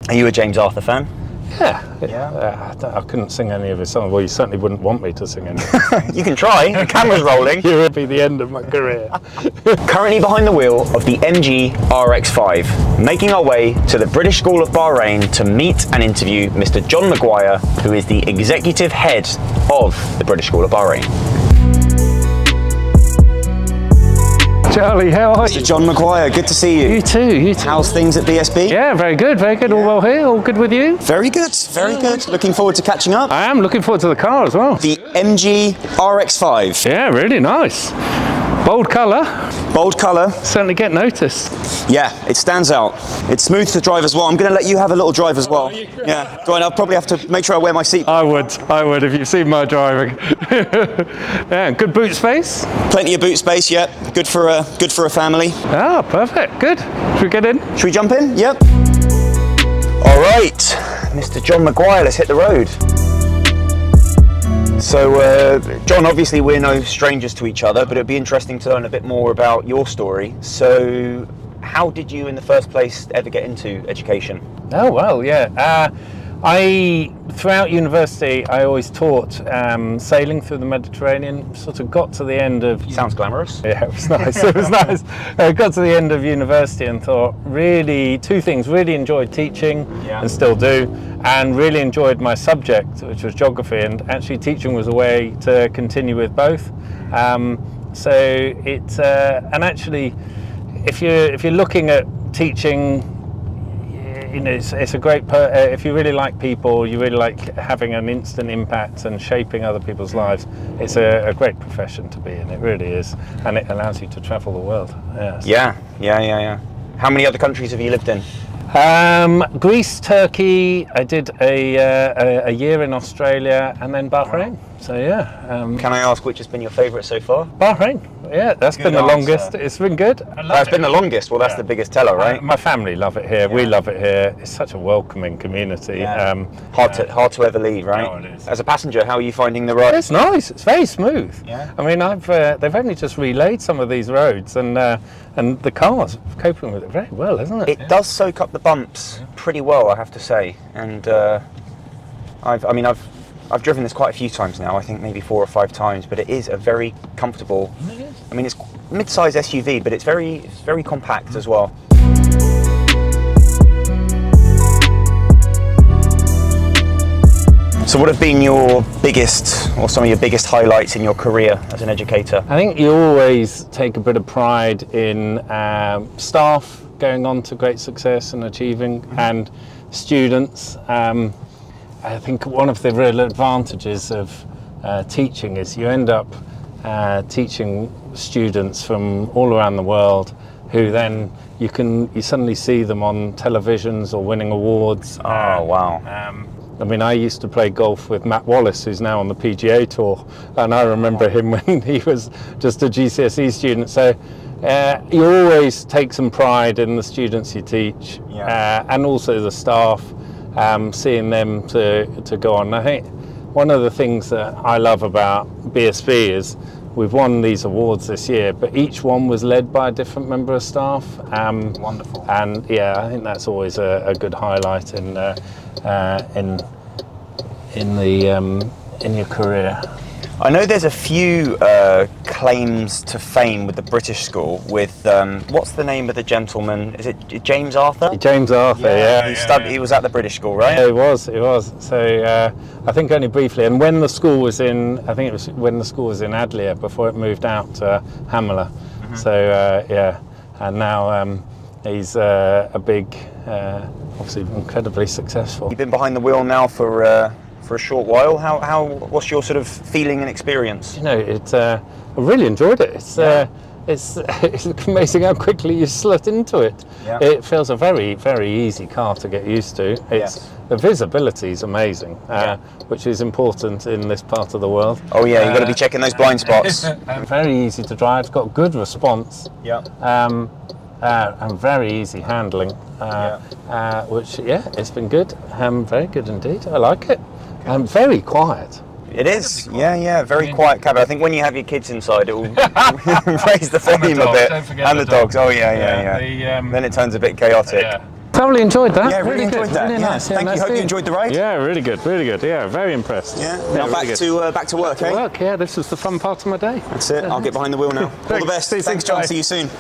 Are you a James Arthur fan? Yeah. I couldn't sing any of his songs. Well, you certainly wouldn't want me to sing any of his songs. You can try, the camera's rolling. It would be the end of my career. Currently behind the wheel of the MG RX5, making our way to the British School of Bahrain to meet and interview Mr. John Maguire, who is the executive head of the British School of Bahrain. Charlie, how are you? Mr. John Maguire, good to see you. You too, you too. How's things at BSB? Yeah, very good, very good. All well here, all good with you? Very good, very good. Looking forward to catching up. I am looking forward to the car as well. The MG RX5. Yeah, really nice. Bold colour. Bold colour. Certainly get noticed. Yeah, it stands out. It's smooth to drive as well. I'm going to let you have a little drive as well. Yeah, go on, I'll probably have to make sure I wear my seat. I would if you've seen my driving. Yeah, good boot space. Plenty of boot space, yeah. Good for a family. Ah, perfect, good. Should we get in? Should we jump in? Yep. All right, Mr. John Maguire, let's hit the road. So, John, obviously we're no strangers to each other, but it'd be interesting to learn a bit more about your story. So, how did you in the first place ever get into education? Oh, well, yeah. Throughout university, I always taught sailing through the Mediterranean. Sort of got to the end of... Sounds glamorous. Yeah, it was nice, it was nice. I got to the end of university and thought, really, two things, really enjoyed teaching, and still do, and really enjoyed my subject, which was geography, and actually teaching was a way to continue with both. So it, and actually, if you're looking at teaching, you know, it's a great, if you really like people, you really like having an instant impact and shaping other people's lives, it's a great profession to be in, it really is, and it allows you to travel the world. Yeah, Yeah. How many other countries have you lived in? Greece, Turkey, I did a year in Australia, and then Bahrain. So yeah. Can I ask which has been your favourite so far? Bahrain. Yeah, that's been the longest. It's been good. That's been the longest. Well, that's the biggest teller, right? My family love it here. We love it here. It's such a welcoming community. Hard to ever leave, right? Oh, it is. As a passenger, how are you finding the ride? It's nice. It's very smooth. Yeah. I mean, they've only just relaid some of these roads, and the car's coping with it very well, isn't it? It does soak up the bumps pretty well, I have to say. And I've driven this quite a few times now. I think maybe 4 or 5 times, but it is a very comfortable. I mean, it's mid-size SUV, but it's very compact as well. So what have been your biggest, or some of your biggest highlights in your career as an educator? I think you always take a bit of pride in staff going on to great success and achieving, and students. I think one of the real advantages of teaching is you end up teaching students from all around the world, who then you suddenly see them on televisions or winning awards. Oh, wow. I mean, I used to play golf with Matt Wallace, who's now on the PGA Tour, and I remember him when he was just a GCSE student. So you always take some pride in the students you teach, and also the staff, seeing them to go on. I think one of the things that I love about BSB is we've won these awards this year, but each one was led by a different member of staff. Wonderful. And yeah, I think that's always a good highlight in your career. I know there's a few claims to fame with the British School. With what's the name of the gentleman? Is it James Arthur? James Arthur, yeah. He was at the British School, right? Yeah, it was. So I think only briefly. And when the school was in, I think it was when the school was in Adlia before it moved out to Hamela. So yeah, and now he's a big, obviously incredibly successful. You've been behind the wheel now for a short while. What's your sort of feeling and experience? You know, I really enjoyed it. It's amazing how quickly you slot into it. Yeah. It feels a very, very easy car to get used to. The visibility is amazing, which is important in this part of the world. Oh yeah, you've got to be checking those blind spots. Very easy to drive. It's got good response. Yeah. And very easy handling. Which it's been good. Very good indeed. I like it. Very quiet. It is, yeah, very quiet cabin. I think when you have your kids inside, it will raise the volume a bit. Don't forget and the dogs. Oh yeah. Then it turns a bit chaotic. Thoroughly enjoyed that. Yeah, really enjoyed that. Really nice. Thank you. Hope you enjoyed the ride. Yeah, really good, really good. Yeah, very impressed. Yeah. Now back to work, eh? Work. Yeah, this was the fun part of my day. That's it. I'll get behind the wheel now. All the best. Thanks, John. See you soon.